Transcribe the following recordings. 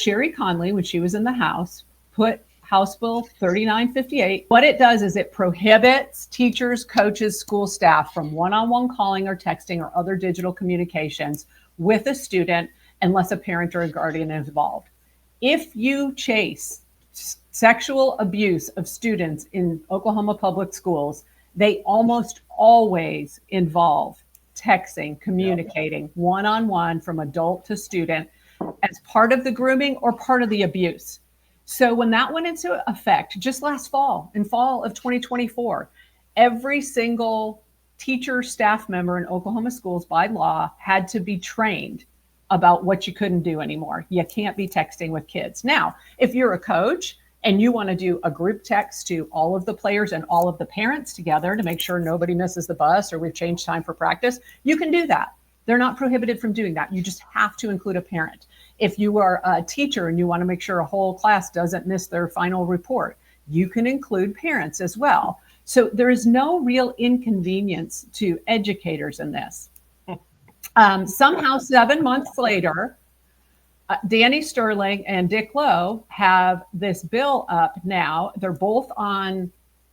Sherry Conley, when she was in the House, put House Bill 3958. What it does is it prohibits teachers, coaches, school staff from one-on-one calling or texting or other digital communications with a student unless a parent or a guardian is involved. If you chase sexual abuse of students in Oklahoma public schools, they almost always involve texting, communicating one-on-one from adult to student as part of the grooming or part of the abuse. So when that went into effect just last fall, in fall of 2024, every single teacher, staff member in Oklahoma schools by law had to be trained about what you couldn't do anymore. You can't be texting with kids. Now, if you're a coach and you want to do a group text to all of the players and all of the parents together to make sure nobody misses the bus or we've changed time for practice, you can do that. They're not prohibited from doing that. You just have to include a parent. If you are a teacher and you want to make sure a whole class doesn't miss their final report, you can include parents as well. So there is no real inconvenience to educators in this. Somehow 7 months later, Danny Sterling and Dick Lowe have this bill up now. They're both on,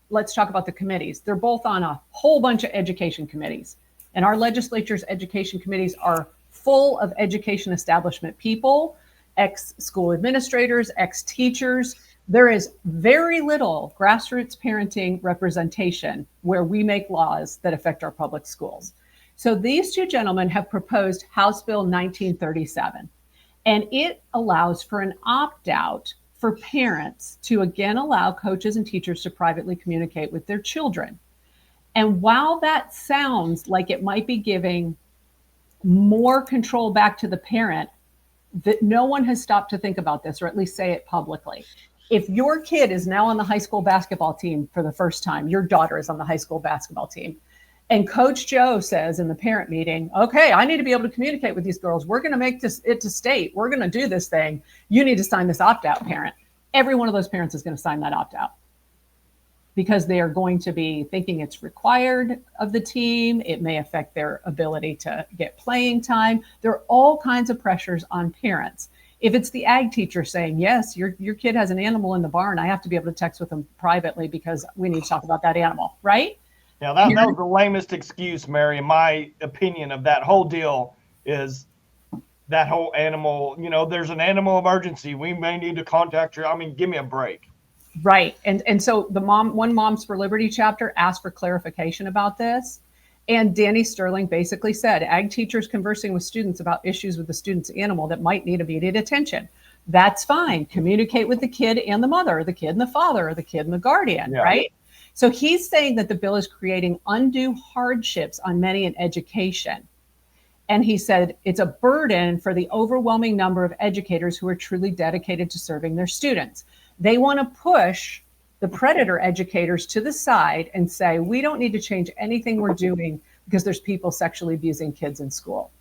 let's talk about the committees. They're both on a whole bunch of education committees. And our legislature's education committees are full of education establishment people, ex-school administrators, ex-teachers. There is very little grassroots parenting representation where we make laws that affect our public schools. So these two gentlemen have proposed House Bill 1937, and it allows for an opt-out for parents to again allow coaches and teachers to privately communicate with their children. And while that sounds like it might be giving more control back to the parent, that no one has stopped to think about this, or at least say it publicly. If your kid is now on the high school basketball team for the first time, your daughter is on the high school basketball team, and Coach Joe says in the parent meeting, okay, I need to be able to communicate with these girls. We're going to make it to state. We're going to do this thing. You need to sign this opt-out, parent. Every one of those parents is going to sign that opt-out because they are going to be thinking it's required of the team. It may affect their ability to get playing time. There are all kinds of pressures on parents. If it's the ag teacher saying, yes, your kid has an animal in the barn, I have to be able to text with them privately because we need to talk about that animal, right? Yeah, that was the lamest excuse, Mary, in my opinion, of that whole deal is that whole animal, there's an animal emergency. We may need to contact you. I mean, give me a break. Right. And so the one Moms for Liberty chapter asked for clarification about this. And Danny Sterling basically said, ag teachers conversing with students about issues with the student's animal that might need immediate attention. That's fine. Communicate with the kid and the mother, or the kid and the father, or the kid and the guardian, right? So he's saying that the bill is creating undue hardships on many in education. And he said it's a burden for the overwhelming number of educators who are truly dedicated to serving their students. They want to push the predator educators to the side and say, we don't need to change anything we're doing because there's people sexually abusing kids in school.